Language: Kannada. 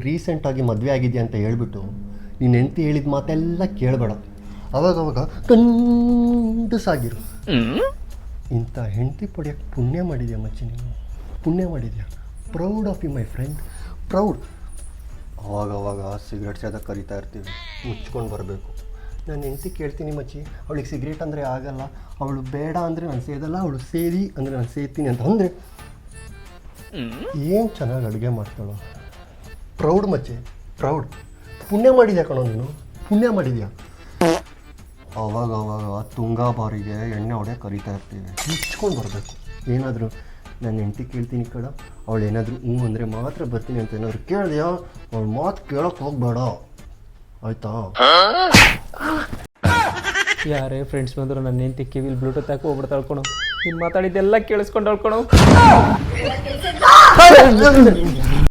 ರೀಸೆಂಟಾಗಿ ಮದುವೆ ಆಗಿದೆಯಾ ಅಂತ ಹೇಳ್ಬಿಟ್ಟು ನೀನು ಹೆಂಡತಿ ಹೇಳಿದ ಮಾತೆಲ್ಲ ಕೇಳಬೇಡ. ಅವಾಗವಾಗ ಗಂಡಸಾಗಿರು. ಇಂಥ ಹೆಂಡತಿ ಪಡೆಯೋಕ್ಕೆ ಪುಣ್ಯ ಮಾಡಿದ್ಯಾ ಮಚ್ಚಿ, ನೀನು ಪುಣ್ಯ ಮಾಡಿದ್ಯಾ. Proud of you my friend, proud. ಅವಾಗವಾಗ ಸಿಗರೇಟ್ ಸೇದಕ್ಕೆ ಕರಿತಾ ಇರ್ತೀವಿ, ಮುಚ್ಕೊಂಡು ಬರಬೇಕು. ನಾನು ಹೆಂಡತಿ ಕೇಳ್ತೀನಿ ಮಚ್ಚಿ, ಅವಳಿಗೆ ಸಿಗರೇಟ್ ಅಂದರೆ ಆಗಲ್ಲ, ಅವಳು ಬೇಡ ಅಂದರೆ ನಾನು ಸೇದಲ್ಲ, ಅವಳು ಸೇದಿ ಅಂದರೆ ನಾನು ಸೇದ್ತೀನಿ ಅಂತ ಅಂದರೆ ಏನು ಚೆನ್ನಾಗಿ ಅಡುಗೆ ಮಾಡ್ತಾಳೋ. Proud ಮಚ್ಚಿ, proud. ಪುಣ್ಯ ಮಾಡಿದ್ಯಾ ಕಣೋ ನೀನು, ಪುಣ್ಯ ಮಾಡಿದ್ಯಾ. ಅವಾಗವಾಗ ತುಂಗಾ ಬಾರಿಗೆ ಎಣ್ಣೆ ಹೊಡೆ ಕರಿತಾ ಇರ್ತೀವಿ, ಮುಚ್ಕೊಂಡು ಬರಬೇಕು. ಏನಾದರೂ ನಾನು ಹೆಂಡತಿ ಕೇಳ್ತೀನಿ ಕಡ, ಅವಳು ಏನಾದರೂ ಹ್ಞೂ ಅಂದರೆ ಮಾತ್ರ ಬರ್ತೀನಿ ಅಂತ ಏನಾದರೂ ಕೇಳಿದ್ಯಾ, ಅವಳು ಮಾತು ಕೇಳೋಕ್ಕೆ ಹೋಗಬೇಡ, ಆಯಿತಾ. ಯಾರೇ ಫ್ರೆಂಡ್ಸ್ ಬಂದರು ನನ್ನ ಹೆಂಡತಿ ಕಿವಿಲಿ ಬ್ಲೂಟೂತ್ ಹಾಕಿ ಹೋಗ್ಬಿಡ್ತಾ ಅಳ್ಕೊಣೋ. ನೀನು ಮಾತಾಡಿದ್ದೆಲ್ಲ ಕೇಳಿಸ್ಕೊಂಡು ಅಳ್ಕೊಣೋ.